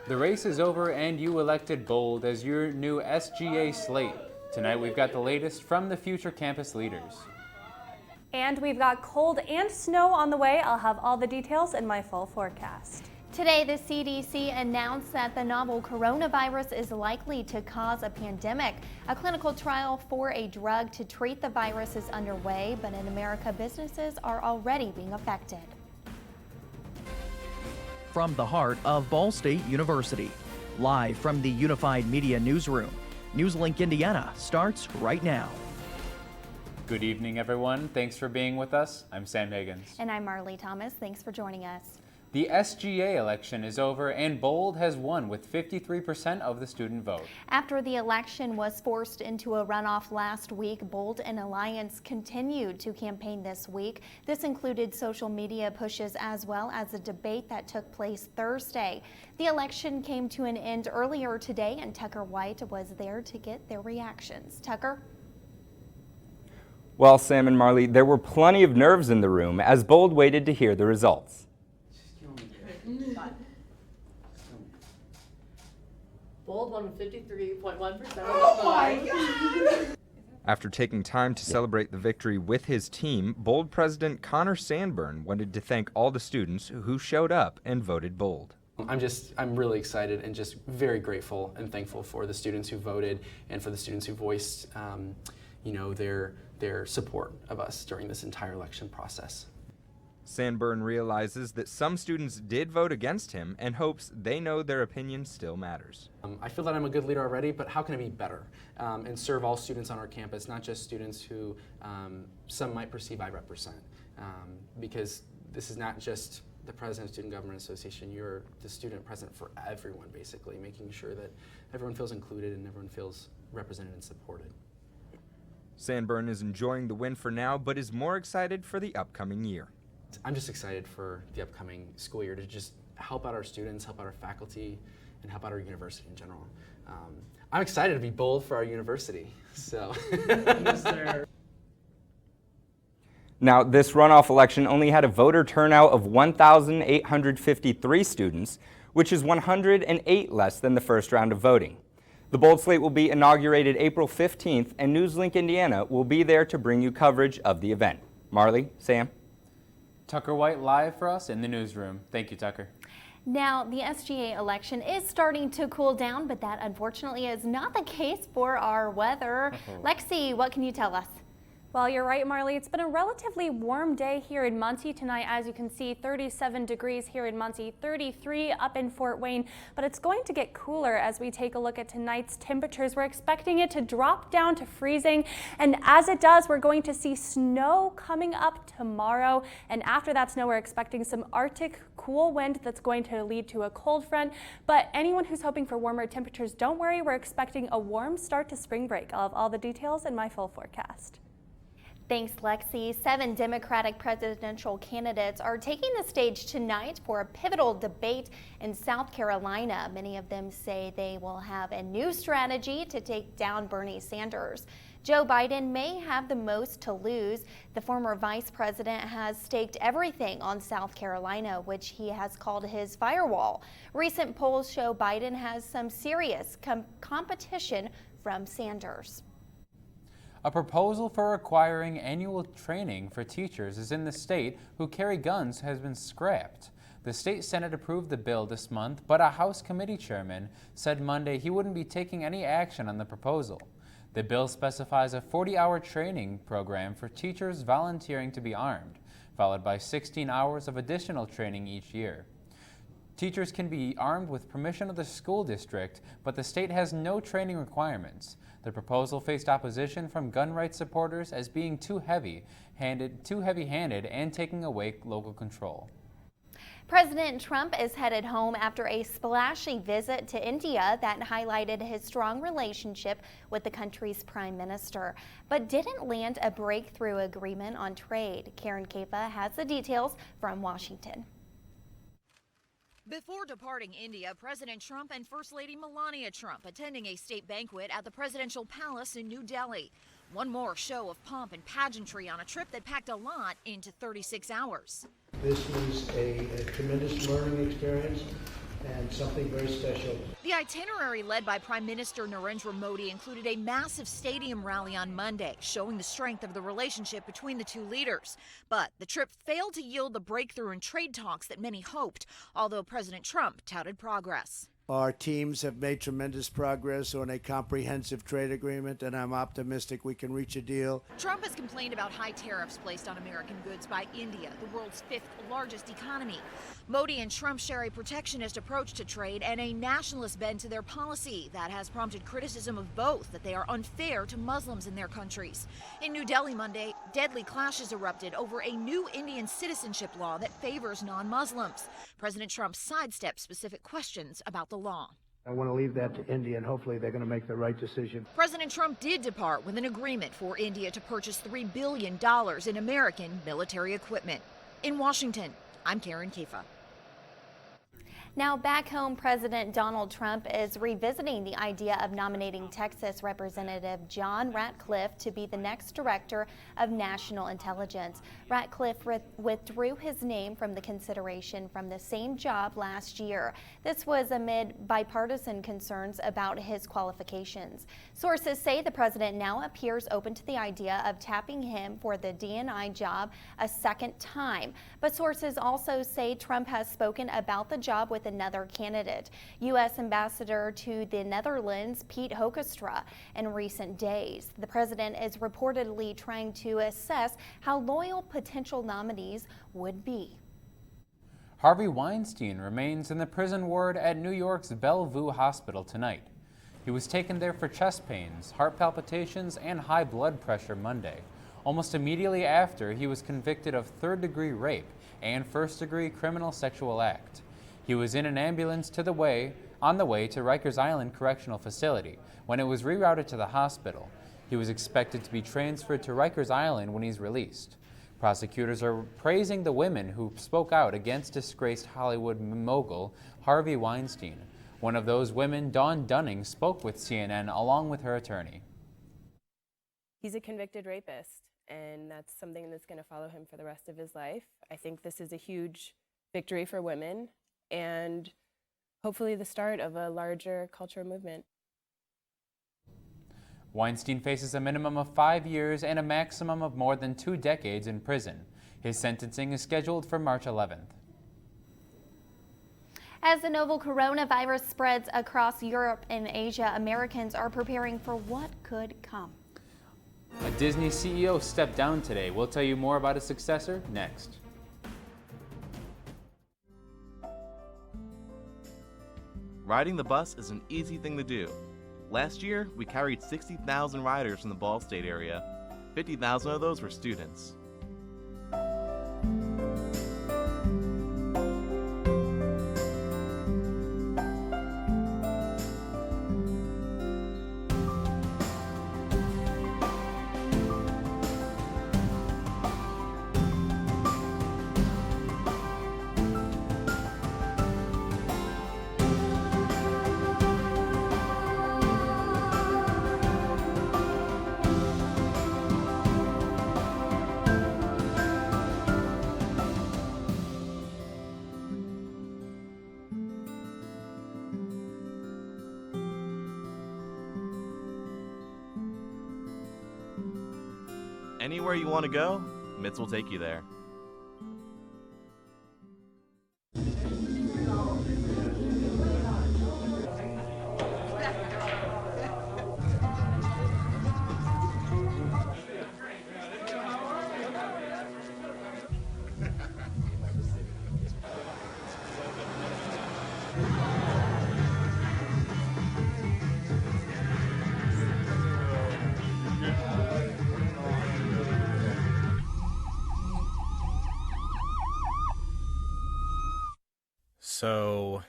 The race is over and you elected Bold as your new SGA slate. Tonight we've got the latest from the future campus leaders. And we've got cold and snow on the way. I'll have all the details in my full forecast. Today, the CDC announced that the novel coronavirus is likely to cause a pandemic. A clinical trial for a drug to treat the virus is underway, but in America, businesses are already being affected. From the heart of Ball State University, live from the Unified Media Newsroom, NewsLink Indiana starts right now. Good evening, everyone. Thanks for being with us. I'm Sam Higgins. And I'm Marley Thomas. Thanks for joining us. The SGA election is over and Bold has won with 53% of the student vote. After the election was forced into a runoff last week, Bold and Alliance continued to campaign this week. This included social media pushes as well as a debate that took place Thursday. The election came to an end earlier today and Tucker White was there to get their reactions. Tucker? Well, Sam and Marley, there were plenty of nerves in the room as Bold waited to hear the results. Bold won with 53.1% of the vote. After taking time to celebrate the victory with his team, Bold President Connor Sandburn wanted to thank all the students who showed up and voted Bold. I'm really excited and just very grateful and thankful for the students who voted and for the students who voiced, their support of us during this entire election process. Sandburn realizes that some students did vote against him and hopes they know their opinion still matters. I feel that I'm a good leader already, but how can I be better and serve all students on our campus, not just students who some might perceive I represent? Because this is not just the President of Student Government Association, you're the student president for everyone, basically, making sure that everyone feels included and everyone feels represented and supported. Sandburn is enjoying the win for now, but is more excited for the upcoming year. I'm just excited for the upcoming school year to just help out our students, help out our faculty, and help out our university in general. I'm excited to be Bold for our university. So. Yes, sir. Now, this runoff election only had a voter turnout of 1,853 students, which is 108 less than the first round of voting. The Bold slate will be inaugurated April 15th, and NewsLink Indiana will be there to bring you coverage of the event. Marley, Sam? Tucker White live for us in the newsroom. Thank you, Tucker. Now, the SGA election is starting to cool down, but that unfortunately is not the case for our weather. Lexi, what can you tell us? Well, you're right, Marley. It's been a relatively warm day here in Muncie tonight. As you can see, 37 degrees here in Muncie, 33 up in Fort Wayne. But it's going to get cooler as we take a look at tonight's temperatures. We're expecting it to drop down to freezing. And as it does, we're going to see snow coming up tomorrow. And after that snow, we're expecting some Arctic cool wind that's going to lead to a cold front. But anyone who's hoping for warmer temperatures, don't worry. We're expecting a warm start to spring break. I'll have all the details in my full forecast. Thanks, Lexi. 7 Democratic presidential candidates are taking the stage tonight for a pivotal debate in South Carolina. Many of them say they will have a new strategy to take down Bernie Sanders. Joe Biden may have the most to lose. The former vice president has staked everything on South Carolina, which he has called his firewall. Recent polls show Biden has some serious competition from Sanders. A proposal for requiring annual training for teachers is in the state who carry guns has been scrapped. The state Senate approved the bill this month, but a House committee chairman said Monday he wouldn't be taking any action on the proposal. The bill specifies a 40-hour training program for teachers volunteering to be armed, followed by 16 hours of additional training each year. Teachers can be armed with permission of the school district, but the state has no training requirements. The proposal faced opposition from gun rights supporters as being too heavy-handed and taking away local control. President Trump is headed home after a splashy visit to India that highlighted his strong relationship with the country's prime minister, but didn't land a breakthrough agreement on trade. Karen Capa has the details from Washington. Before departing India, President Trump and First Lady Melania Trump attending a state banquet at the presidential palace in New Delhi. One more show of pomp and pageantry on a trip that packed a lot into 36 hours. This was a tremendous learning experience and something very special. The itinerary led by Prime Minister Narendra Modi included a massive stadium rally on Monday, showing the strength of the relationship between the two leaders. But the trip failed to yield the breakthrough in trade talks that many hoped, although President Trump touted progress. Our teams have made tremendous progress on a comprehensive trade agreement, and I'm optimistic we can reach a deal. Trump has complained about high tariffs placed on American goods by India, the world's fifth largest economy. Modi and Trump share a protectionist approach to trade and a nationalist bend to their policy that has prompted criticism of both, that they are unfair to Muslims in their countries. In New Delhi Monday, deadly clashes erupted over a new Indian citizenship law that favors non-Muslims. President Trump sidestepped specific questions about the law. I want to leave that to India, and hopefully they're going to make the right decision. President Trump did depart with an agreement for India to purchase $3 billion in American military equipment. In Washington, I'm Karen Kifa. Now back home, President Donald Trump is revisiting the idea of nominating Texas Representative John Ratcliffe to be the next director of national intelligence. Ratcliffe withdrew his name from the consideration from the same job last year. This was amid bipartisan concerns about his qualifications. Sources say the president now appears open to the idea of tapping him for the DNI job a second time. But sources also say Trump has spoken about the job with another candidate, U.S. Ambassador to the Netherlands, Pete Hoekstra, in recent days. The president is reportedly trying to assess how loyal potential nominees would be. Harvey Weinstein remains in the prison ward at New York's Bellevue Hospital tonight. He was taken there for chest pains, heart palpitations, and high blood pressure Monday, almost immediately after he was convicted of third-degree rape and first-degree criminal sexual act. He was in an ambulance on the way to Rikers Island Correctional Facility when it was rerouted to the hospital. He was expected to be transferred to Rikers Island when he's released. Prosecutors are praising the women who spoke out against disgraced Hollywood mogul Harvey Weinstein. One of those women, Dawn Dunning, spoke with CNN along with her attorney. He's a convicted rapist, and that's something that's going to follow him for the rest of his life. I think this is a huge victory for women, and hopefully the start of a larger cultural movement. Weinstein faces a minimum of 5 years and a maximum of more than 2 decades in prison. His sentencing is scheduled for March 11th. As the novel coronavirus spreads across Europe and Asia, Americans are preparing for what could come. A Disney CEO stepped down today. We'll tell you more about his successor next. Riding the bus is an easy thing to do. Last year, we carried 60,000 riders in the Ball State area. 50,000 of those were students. Anywhere you want to go, Mitts will take you there. So,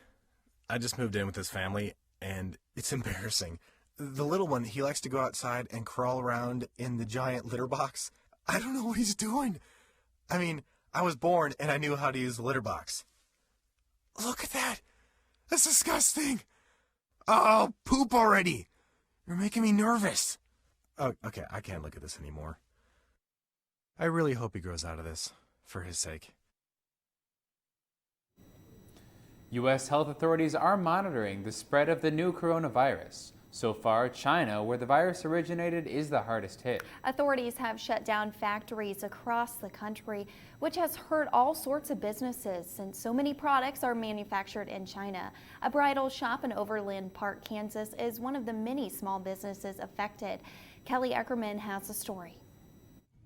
I just moved in with his family, and it's embarrassing. The little one, he likes to go outside and crawl around in the giant litter box. I don't know what he's doing. I mean, I was born and I knew how to use the litter box. Look at that. That's disgusting. Oh, poop already. You're making me nervous. Oh, okay, I can't look at this anymore. I really hope he grows out of this, for his sake. U.S. health authorities are monitoring the spread of the new coronavirus. So far, China, where the virus originated, is the hardest hit. Authorities have shut down factories across the country, which has hurt all sorts of businesses since so many products are manufactured in China. A bridal shop in Overland Park, Kansas is one of the many small businesses affected. Kelly Eckerman has a story.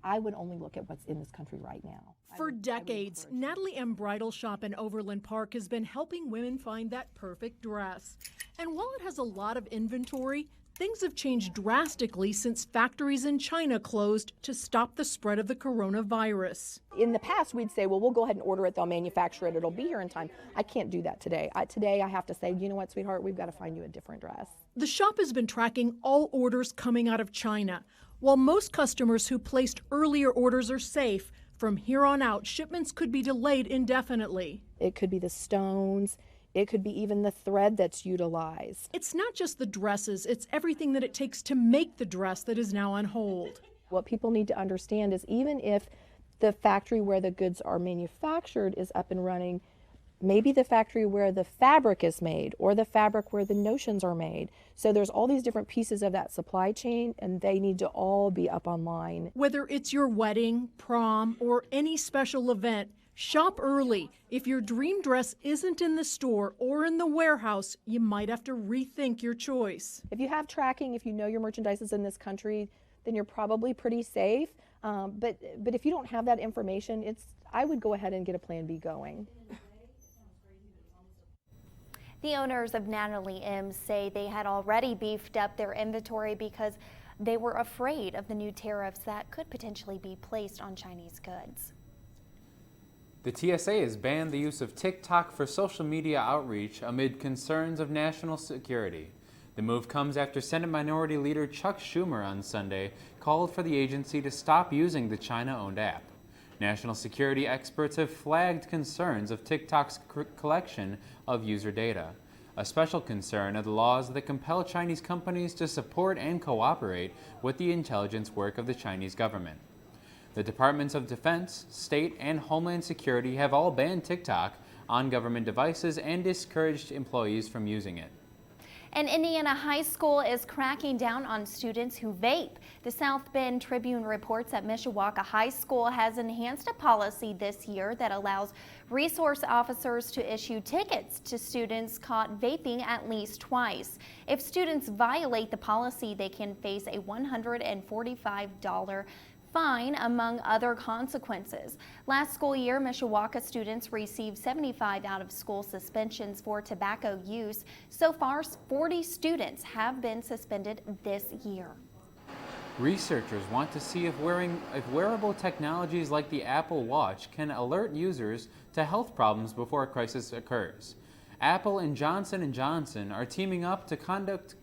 I would only look at what's in this country right now. For decades, Natalie M. Bridal Shop in Overland Park has been helping women find that perfect dress. And while it has a lot of inventory, things have changed drastically since factories in China closed to stop the spread of the coronavirus. In the past, we'd say, well, we'll go ahead and order it, they'll manufacture it, it'll be here in time. I can't do that today. Today I have to say, you know what, sweetheart, we've got to find you a different dress. The shop has been tracking all orders coming out of China. While most customers who placed earlier orders are safe, from here on out, shipments could be delayed indefinitely. It could be the stones. It could be even the thread that's utilized. It's not just the dresses, it's everything that it takes to make the dress that is now on hold. What people need to understand is even if the factory where the goods are manufactured is up and running, maybe the factory where the fabric is made or the fabric where the notions are made. So there's all these different pieces of that supply chain, and they need to all be up online. Whether it's your wedding, prom, or any special event, shop early. If your dream dress isn't in the store or in the warehouse, you might have to rethink your choice. If you have tracking, if you know your merchandise is in this country, then you're probably pretty safe. But if you don't have that information, I would go ahead and get a plan B going. The owners of Natalie M. say they had already beefed up their inventory because they were afraid of the new tariffs that could potentially be placed on Chinese goods. The TSA has banned the use of TikTok for social media outreach amid concerns of national security. The move comes after Senate Minority Leader Chuck Schumer on Sunday called for the agency to stop using the China-owned app. National security experts have flagged concerns of TikTok's collection of user data. A special concern are the laws that compel Chinese companies to support and cooperate with the intelligence work of the Chinese government. The Departments of Defense, State, and Homeland Security have all banned TikTok on government devices and discouraged employees from using it. An Indiana high school is cracking down on students who vape. The South Bend Tribune reports that Mishawaka High School has enhanced a policy this year that allows resource officers to issue tickets to students caught vaping at least twice. If students violate the policy, they can face a $145 fine, among other consequences. Last school year, Mishawaka students received 75 out-of-school suspensions for tobacco use. So far, 40 students have been suspended this year. Researchers want to see if wearable technologies like the Apple Watch can alert users to health problems before a crisis occurs. Apple and Johnson & Johnson are teaming up to conduct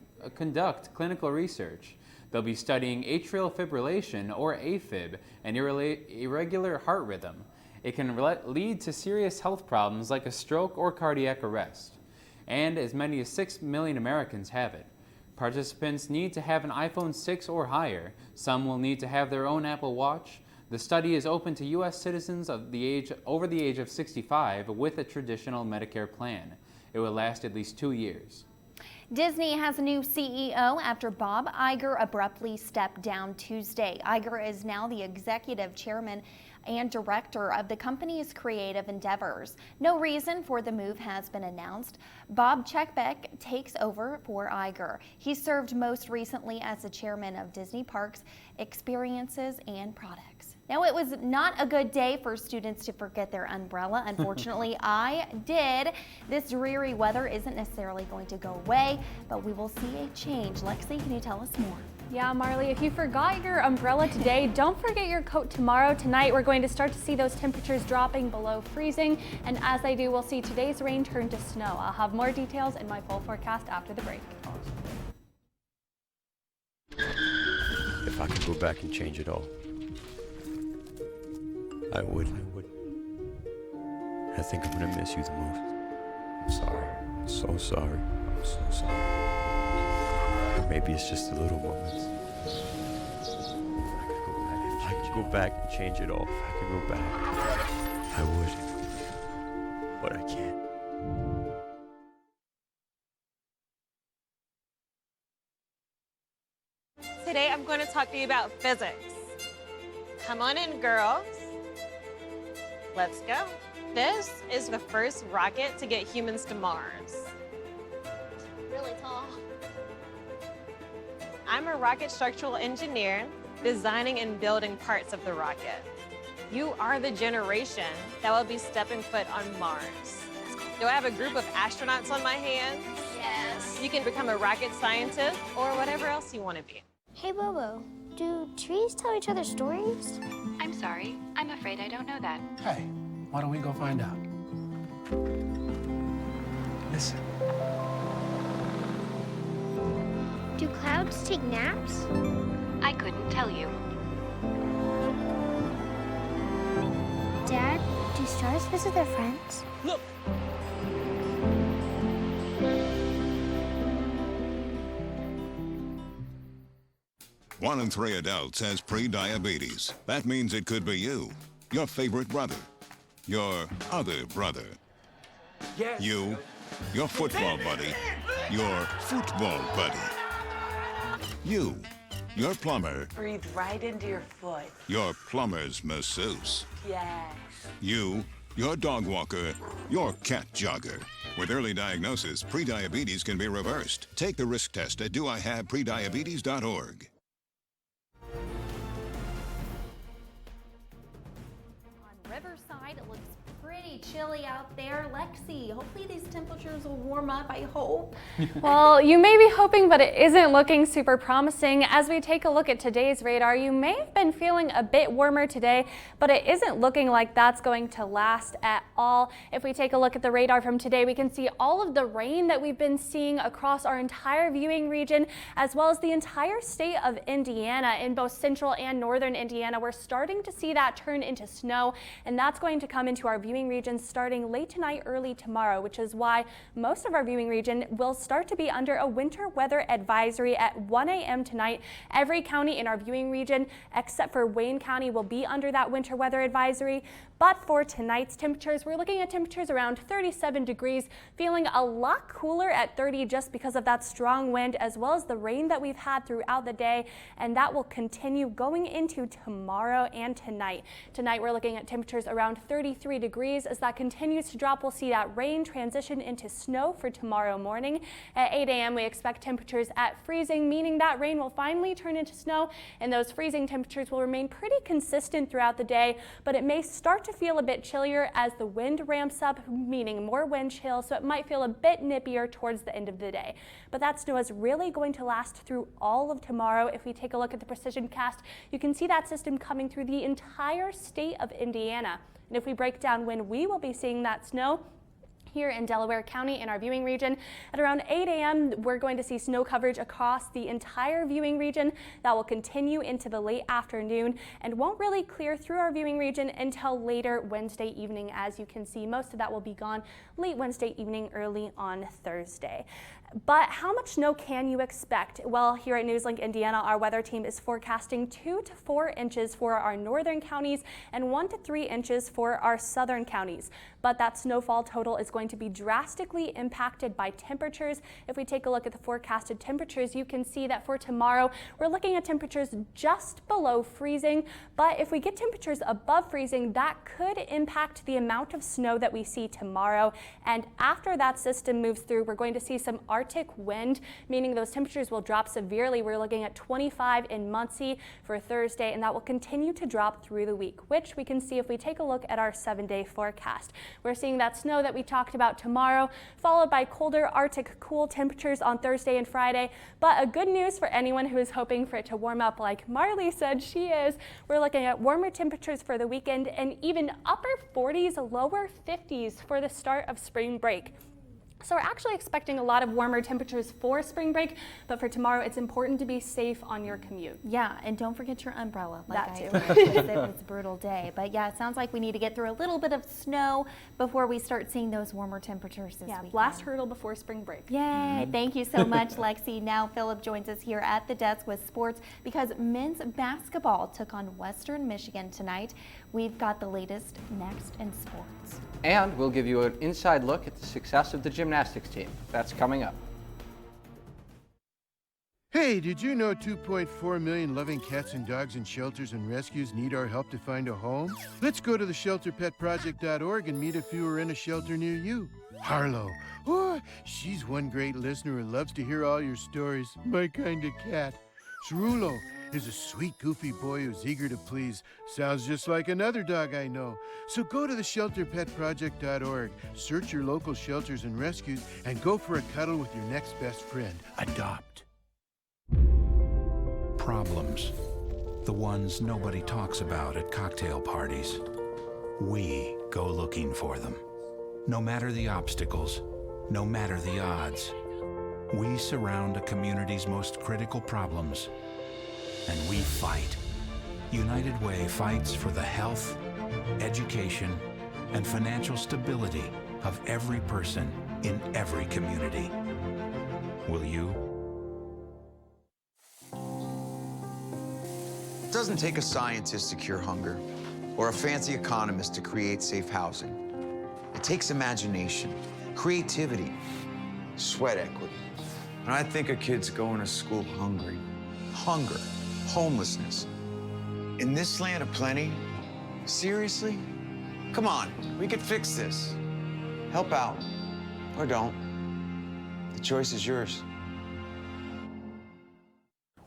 clinical research. They'll be studying atrial fibrillation, or AFib, an irregular heart rhythm. It can lead to serious health problems like a stroke or cardiac arrest. And as many as 6 million Americans have it. Participants need to have an iPhone 6 or higher. Some will need to have their own Apple Watch. The study is open to U.S. citizens over the age of 65 with a traditional Medicare plan. It will last at least 2 years. Disney has a new CEO after Bob Iger abruptly stepped down Tuesday. Iger is now the executive chairman and director of the company's creative endeavors. No reason for the move has been announced. Bob Chapek takes over for Iger. He served most recently as the chairman of Disney Parks, Experiences, and Products. Now, it was not a good day for students to forget their umbrella. Unfortunately, I did. This dreary weather isn't necessarily going to go away, but we will see a change. Lexi, can you tell us more? Yeah, Marley, if you forgot your umbrella today, don't forget your coat tomorrow. Tonight, we're going to start to see those temperatures dropping below freezing. And as they do, we'll see today's rain turn to snow. I'll have more details in my full forecast after the break. If I could go back and change it all, I would. I think I'm gonna miss you the most. I'm sorry. I'm so sorry. I'm so sorry. Or maybe it's just the little moments. If I could go back and change it all, if I could go back, I would. But I can't. talk to you about physics. Come on in, girls. Let's go. This is the first rocket to get humans to Mars. Really tall. I'm a rocket structural engineer, designing and building parts of the rocket. You are the generation that will be stepping foot on Mars. Do I have a group of astronauts on my hands? Yes. You can become a rocket scientist or whatever else you want to be. Hey, Bobo, do trees tell each other stories? I'm sorry. I'm afraid I don't know that. Hey, why don't we go find out? Listen. Do clouds take naps? I couldn't tell you. Dad, do stars visit their friends? Look! One in 3 adults has pre-diabetes. That means it could be you, your favorite brother, your other brother, you, your football buddy, your football buddy, you, your plumber, Breathe right into your foot. your plumber's masseuse, Yes. you, your dog walker, your cat jogger. With early diagnosis, pre-diabetes can be reversed. Take the risk test at doihaveprediabetes.org. Riverside, it looks pretty chilly out there. Lexi, hopefully these temperatures will warm up, I hope. Well, you may be hoping, but it isn't looking super promising. As we take a look at today's radar, you may have been feeling a bit warmer today, but it isn't looking like that's going to last at all. If we take a look at the radar from today, we can see all of the rain that we've been seeing across our entire viewing region, as well as the entire state of Indiana. In both central and northern Indiana, we're starting to see that turn into snow, and that's going to come into our viewing region starting late tonight, early tomorrow, which is why most of our viewing region will start to be under a winter weather advisory at 1 a.m. tonight. Every county in our viewing region, except for Wayne County, will be under that winter weather advisory. But for tonight's temperatures, we're looking at temperatures around 37 degrees, feeling a lot cooler at 30 just because of that strong wind, as well as the rain that we've had throughout the day, and that will continue going into tomorrow and tonight. Tonight, we're looking at temperatures around 33 degrees. As that continues to drop, we'll see that rain transition into snow for tomorrow morning. At 8 a.m., we expect temperatures at freezing, meaning that rain will finally turn into snow, and those freezing temperatures will remain pretty consistent throughout the day, but it may start to feel a bit chillier as the wind ramps up, meaning more wind chill, so it might feel a bit nippier towards the end of the day. But that snow is really going to last through all of tomorrow. If we take a look at the precision cast, you can see that system coming through the entire state of Indiana. And if we break down when we will be seeing that snow, here in Delaware County in our viewing region, at around 8 a.m., we're going to see snow coverage across the entire viewing region. That will continue into the late afternoon and won't really clear through our viewing region until later Wednesday evening. As you can see, most of that will be gone late Wednesday evening, early on Thursday. But how much snow can you expect? Well, here at NewsLink Indiana, our weather team is forecasting 2 to 4 inches for our northern counties and 1 to 3 inches for our southern counties. But that snowfall total is going to be drastically impacted by temperatures. If we take a look at the forecasted temperatures, you can see that for tomorrow, we're looking at temperatures just below freezing. But if we get temperatures above freezing, that could impact the amount of snow that we see tomorrow. And after that system moves through, we're going to see some Arctic wind, meaning those temperatures will drop severely. We're looking at 25 in Muncie for Thursday, and that will continue to drop through the week, which we can see if we take a look at our 7-day forecast. We're seeing that snow that we talked about tomorrow, followed by colder Arctic cool temperatures on Thursday and Friday. But a good news for anyone who is hoping for it to warm up like Marley said she is, we're looking at warmer temperatures for the weekend and even upper 40s, lower 50s for the start of spring break. So we're actually expecting a lot of warmer temperatures for spring break, but for tomorrow, it's important to be safe on your commute. Yeah, and don't forget your umbrella. Like That too. It's a brutal day. But yeah, it sounds like we need to get through a little bit of snow before we start seeing those warmer temperatures this weekend. Last hurdle before spring break. Yay, thank you so much, Lexi. Now Philip joins us here at the desk with sports because men's basketball took on Western Michigan tonight. We've got the latest next in sports. And we'll give you an inside look at the success of the gymnastics team. That's coming up. Hey, did you know 2.4 million loving cats and dogs in shelters and rescues need our help to find a home? Let's go to theshelterpetproject.org and meet a few who are in a shelter near you. Harlow, oh, she's one great listener who loves to hear all your stories. My kind of cat. Cerulo is a sweet, goofy boy who's eager to please. Sounds just like another dog I know. So go to theshelterpetproject.org, search your local shelters and rescues, and go for a cuddle with your next best friend. Adopt. Problems. The ones nobody talks about at cocktail parties. We go looking for them. No matter the obstacles, no matter the odds. We surround a community's most critical problems. And we fight. United Way fights for the health, education, and financial stability of every person in every community. Will you? It doesn't take a scientist to cure hunger or a fancy economist to create safe housing. It takes imagination, creativity, sweat equity. And I think of kids going to school hungry. Hunger, homelessness. In this land of plenty, seriously? Come on, we could fix this. Help out, or don't. The choice is yours.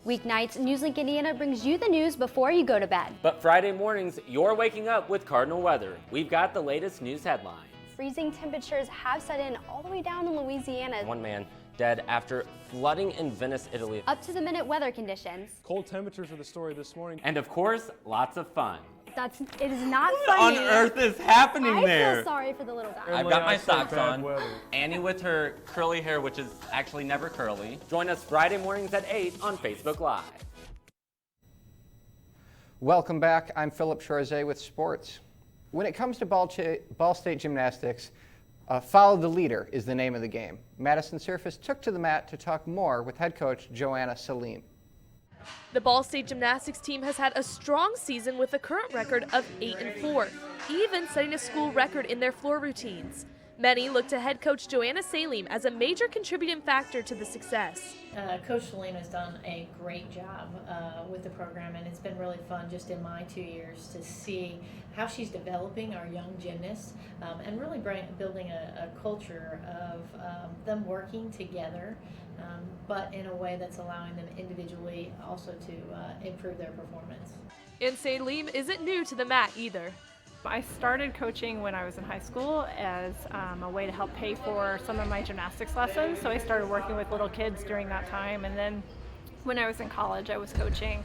Weeknights, NewsLink Indiana brings you the news before you go to bed. But Friday mornings, you're waking up with Cardinal weather. We've got the latest news headlines. Freezing temperatures have set in all the way down in Louisiana. One man dead after flooding in Venice, Italy. Up to the minute weather conditions. Cold temperatures are the story this morning. And of course, lots of fun. It is not funny. What on earth is happening there? I feel sorry for the little guy. I've got my socks on. Annie with her curly hair, which is actually never curly. Join us Friday mornings at 8 on Facebook Live. Welcome back. I'm Philip Chorzay with sports. When it comes to Ball State gymnastics, follow the leader is the name of the game. Madison Surface took to the mat to talk more with head coach Joanna Salim. The Ball State gymnastics team has had a strong season with a current record of 8-4, even setting a school record in their floor routines. Many look to head coach Joanna Salim as a major contributing factor to the success. Coach Salim has done a great job with the program, and it's been really fun just in my 2 years to see how she's developing our young gymnasts and really building a culture of them working together, but in a way that's allowing them individually also to improve their performance. And Salim isn't new to the mat either. I started coaching when I was in high school as a way to help pay for some of my gymnastics lessons. So I started working with little kids during that time. And then when I was in college, I was coaching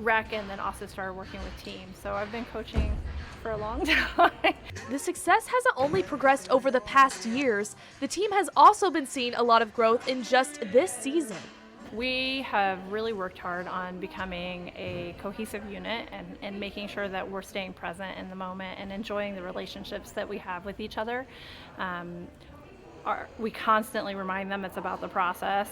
rec and then also started working with teams. So I've been coaching for a long time. The success hasn't only progressed over the past years. The team has also been seeing a lot of growth in just this season. We have really worked hard on becoming a cohesive unit and making sure that we're staying present in the moment and enjoying the relationships that we have with each other. We constantly remind them it's about the process,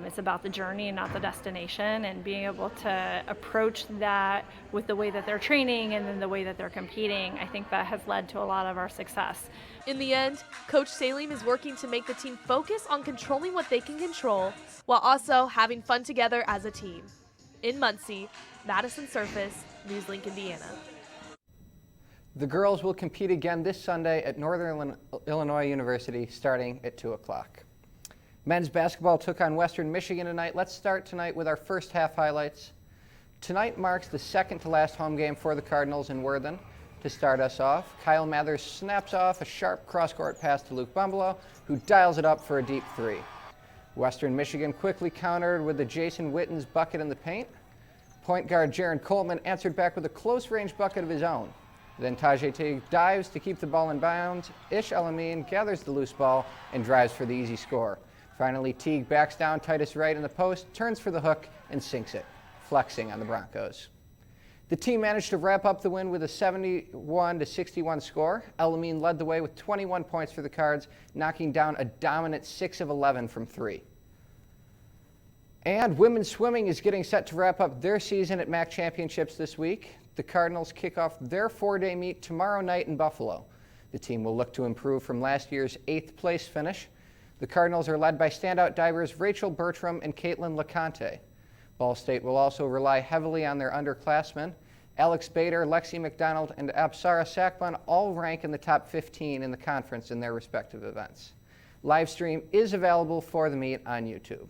it's about the journey and not the destination, and being able to approach that with the way that they're training and then the way that they're competing. I think that has led to a lot of our success. In the end, Coach Salim is working to make the team focus on controlling what they can control while also having fun together as a team. In Muncie, Madison Surface, NewsLink Indiana. The girls will compete again this Sunday at Northern Illinois University starting at 2 o'clock. Men's basketball took on Western Michigan tonight. Let's start tonight with our first half highlights. Tonight marks the second to last home game for the Cardinals in Worthen. To start us off, Kyle Mathers snaps off a sharp cross-court pass to Luke Bumbalo, who dials it up for a deep three. Western Michigan quickly countered with the Jason Witten's bucket in the paint. Point guard Jaron Coleman answered back with a close-range bucket of his own. Then Tajay Teague dives to keep the ball in bounds. Ish Elamine gathers the loose ball and drives for the easy score. Finally, Teague backs down Titus Wright in the post, turns for the hook, and sinks it, flexing on the Broncos. The team managed to wrap up the win with a 71-61 score. Elamine led the way with 21 points for the Cards, knocking down a dominant 6 of 11 from 3. And women's swimming is getting set to wrap up their season at MAC Championships this week. The Cardinals kick off their 4-day meet tomorrow night in Buffalo. The team will look to improve from last year's 8th place finish. The Cardinals are led by standout divers Rachel Bertram and Caitlin LeConte. Ball State will also rely heavily on their underclassmen. Alex Bader, Lexi McDonald, and Apsara Sakban all rank in the top 15 in the conference in their respective events. Live stream is available for the meet on YouTube.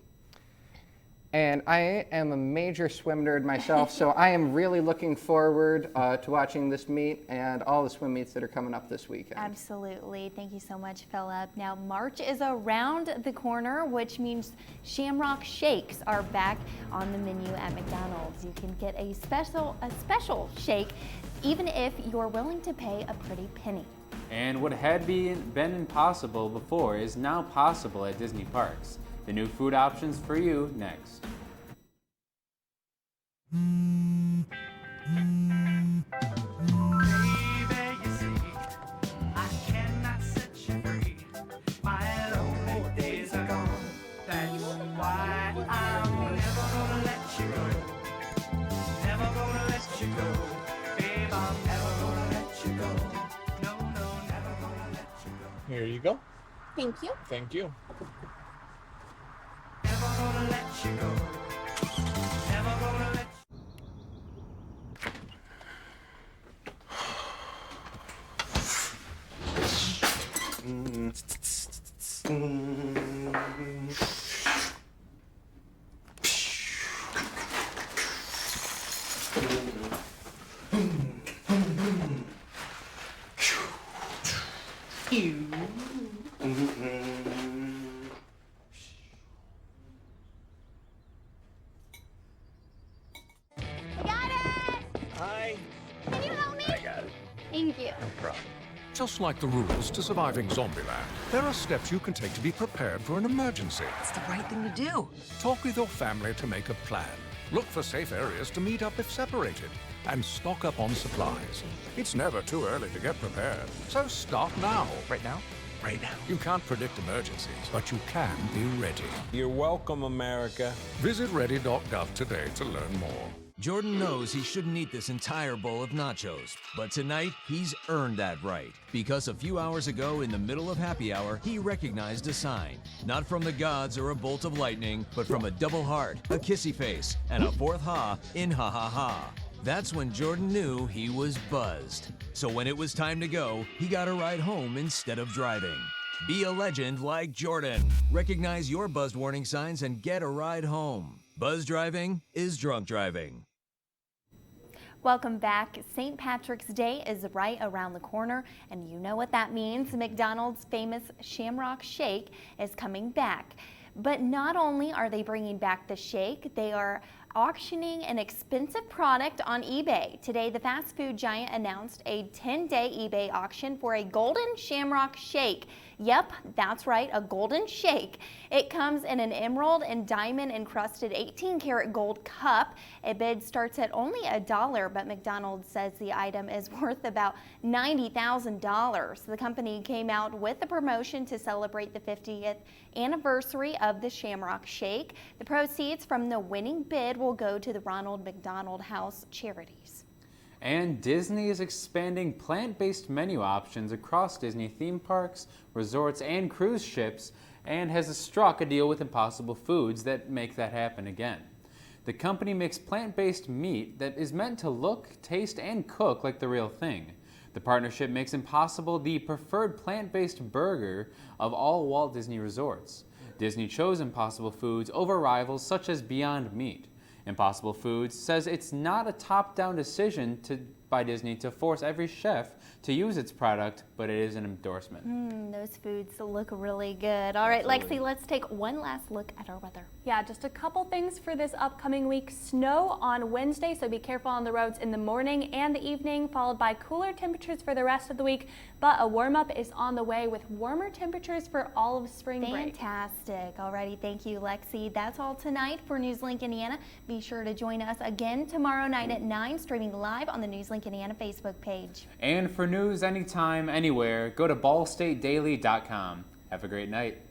And I am a major swim nerd myself, so I am really looking forward to watching this meet and all the swim meets that are coming up this weekend. Absolutely. Thank you so much, Philip. Now, March is around the corner, which means Shamrock Shakes are back on the menu at McDonald's. You can get a special shake, even if you're willing to pay a pretty penny. And what had been impossible before is now possible at Disney parks. The new food options for you next. Here you go. Thank you. Thank you. Thank you. Just like the rules to surviving Zombieland, there are steps you can take to be prepared for an emergency. It's the right thing to do. Talk with your family to make a plan. Look for safe areas to meet up if separated. And stock up on supplies. It's never too early to get prepared. So start now. Right now? Right now. You can't predict emergencies, but you can be ready. You're welcome, America. Visit ready.gov today to learn more. Jordan knows he shouldn't eat this entire bowl of nachos, but tonight he's earned that right. Because a few hours ago, in the middle of happy hour, he recognized a sign. Not from the gods or a bolt of lightning, but from a double heart, a kissy face, and a fourth ha in ha ha ha. That's when Jordan knew he was buzzed. So when it was time to go, he got a ride home instead of driving. Be a legend like Jordan. Recognize your buzzed warning signs and get a ride home. Buzz driving is drunk driving. Welcome back. St. Patrick's Day is right around the corner, and you know what that means. McDonald's famous Shamrock Shake is coming back. But not only are they bringing back the shake, they are auctioning an expensive product on eBay. Today, the fast food giant announced a 10-day eBay auction for a golden Shamrock Shake. Yep, that's right, a golden shake. It comes in an emerald and diamond encrusted 18-karat gold cup. A bid starts at only $1, but McDonald's says the item is worth about $90,000. The company came out with a promotion to celebrate the 50th anniversary of the Shamrock Shake. The proceeds from the winning bid will go to the Ronald McDonald House charities. And Disney is expanding plant-based menu options across Disney theme parks, resorts, and cruise ships, and has struck a deal with Impossible Foods that make that happen again. The company makes plant-based meat that is meant to look, taste, and cook like the real thing. The partnership makes Impossible the preferred plant-based burger of all Walt Disney resorts. Disney chose Impossible Foods over rivals such as Beyond Meat. Impossible Foods says it's not a top-down decision by Disney to force every chef to use its product, but it is an endorsement. Those foods look really good. All right, Lexi, let's take one last look at our weather. Yeah, just a couple things for this upcoming week. Snow on Wednesday, so be careful on the roads in the morning and the evening, followed by cooler temperatures for the rest of the week. But a warm-up is on the way with warmer temperatures for all of spring break. Fantastic. Alrighty, thank you, Lexi. That's all tonight for NewsLink Indiana. Be sure to join us again tomorrow night at 9, streaming live on the NewsLink Indiana Facebook page. And for news anytime, anywhere, go to ballstatedaily.com. Have a great night.